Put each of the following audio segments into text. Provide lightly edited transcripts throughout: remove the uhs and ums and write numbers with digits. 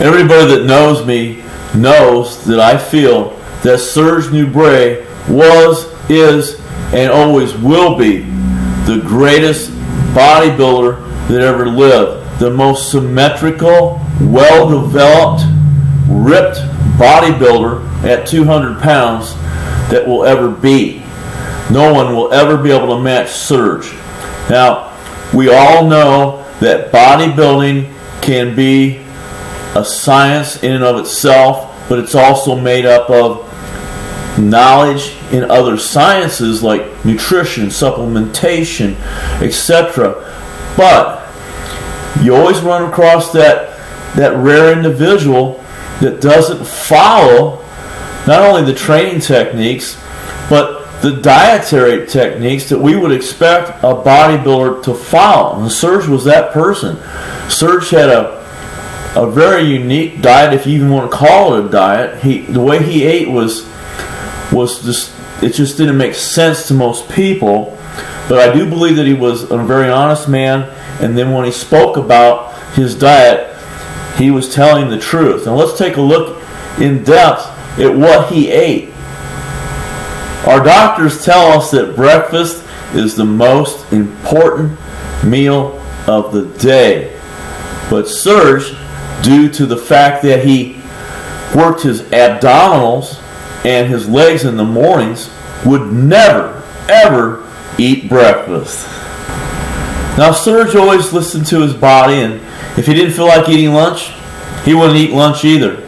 Everybody that knows me knows that I feel that Serge Nubret was, is, and always will be the greatest bodybuilder that ever lived. The most symmetrical, well-developed, ripped bodybuilder at 200 pounds that will ever be. No one will ever be able to match Serge. Now, we all know that bodybuilding can be a science in and of itself, but it's also made up of knowledge in other sciences like nutrition, supplementation, etc. But you always run across that rare individual that doesn't follow not only the training techniques, but the dietary techniques that we would expect a bodybuilder to follow. And Serge was that person. Serge had a very unique diet, if you even want to call it a diet. The way he ate was just, it just didn't make sense to most people. But I do believe that he was a very honest man, and then when he spoke about his diet, he was telling the truth. Now let's take a look in depth at what he ate. Our doctors tell us that breakfast is the most important meal of the day. But Serge, due to the fact that he worked his abdominals and his legs in the mornings, would never, ever eat breakfast. Now, Serge always listened to his body, and if he didn't feel like eating lunch, he wouldn't eat lunch either.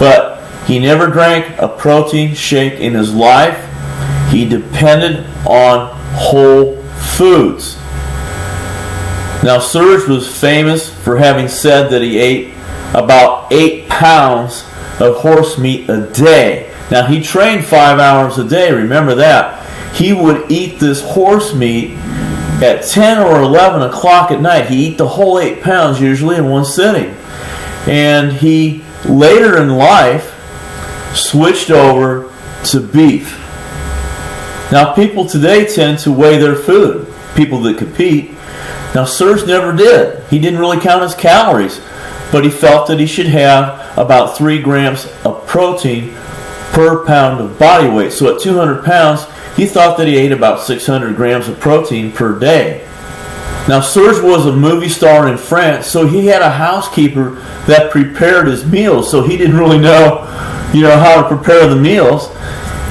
But he never drank a protein shake in his life. He depended on whole foods. Now, Serge was famous for having said that he ate about 8 pounds of horse meat a day. Now, he trained 5 hours a day, remember that. He would eat this horse meat at 10 or 11 o'clock at night. He'd eat the whole 8 pounds usually in one sitting. And he, later in life, switched over to beef. Now, people today tend to weigh their food, people that compete. Now, Serge never did. He didn't really count his calories, but he felt that he should have about 3 grams of protein per pound of body weight. So at 200 pounds, he thought that he ate about 600 grams of protein per day. Now, Serge was a movie star in France, so he had a housekeeper that prepared his meals, so he didn't really know, how to prepare the meals.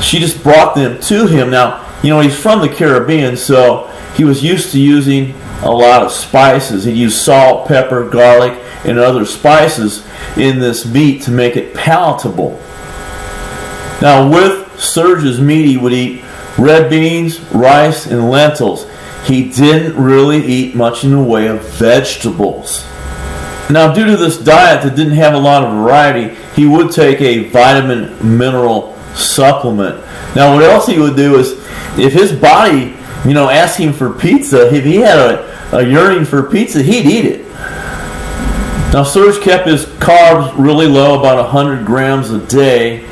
She just brought them to him. Now, he's from the Caribbean, so he was used to using a lot of spices. He'd use salt, pepper, garlic, and other spices in this meat to make it palatable. Now, with Serge's meat, he would eat red beans, rice, and lentils. He didn't really eat much in the way of vegetables. Now, due to this diet that didn't have a lot of variety, he would take a vitamin mineral supplement. Now, what else he would do is, if his body, asked him for pizza, if he had a yearning for pizza, he'd eat it. Now, Serge kept his carbs really low, about 100 grams a day.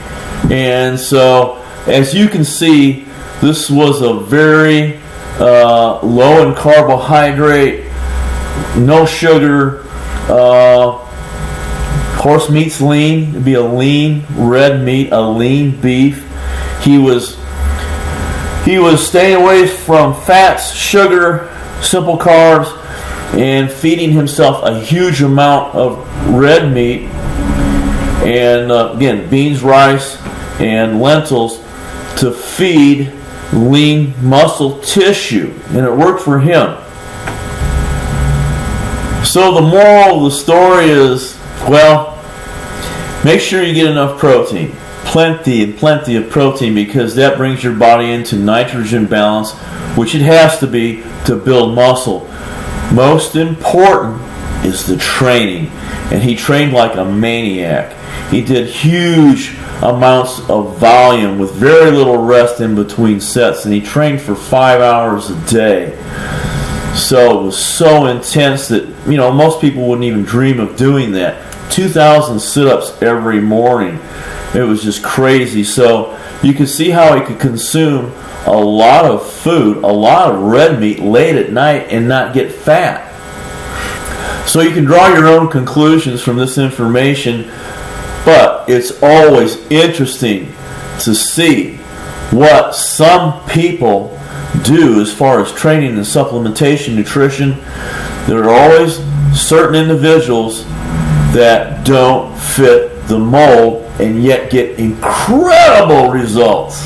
And so, as you can see, this was a very low in carbohydrate, no sugar. Horse meat's lean. It'd be a lean red meat, a lean beef. He was staying away from fats, sugar, simple carbs, and feeding himself a huge amount of red meat. And again, beans, rice, and lentils to feed lean muscle tissue. And it worked for him. So the moral of the story is, make sure you get enough protein. Plenty and plenty of protein, because that brings your body into nitrogen balance, which it has to be to build muscle. Most important is the training. And he trained like a maniac. He did huge amounts of volume with very little rest in between sets. And he trained for 5 hours a day. So it was so intense that, most people wouldn't even dream of doing that. 2,000 sit-ups every morning. It was just crazy. So you could see how he could consume a lot of food, a lot of red meat late at night and not get fat. So you can draw your own conclusions from this information, but it's always interesting to see what some people do as far as training and supplementation, nutrition. There are always certain individuals that don't fit the mold and yet get incredible results.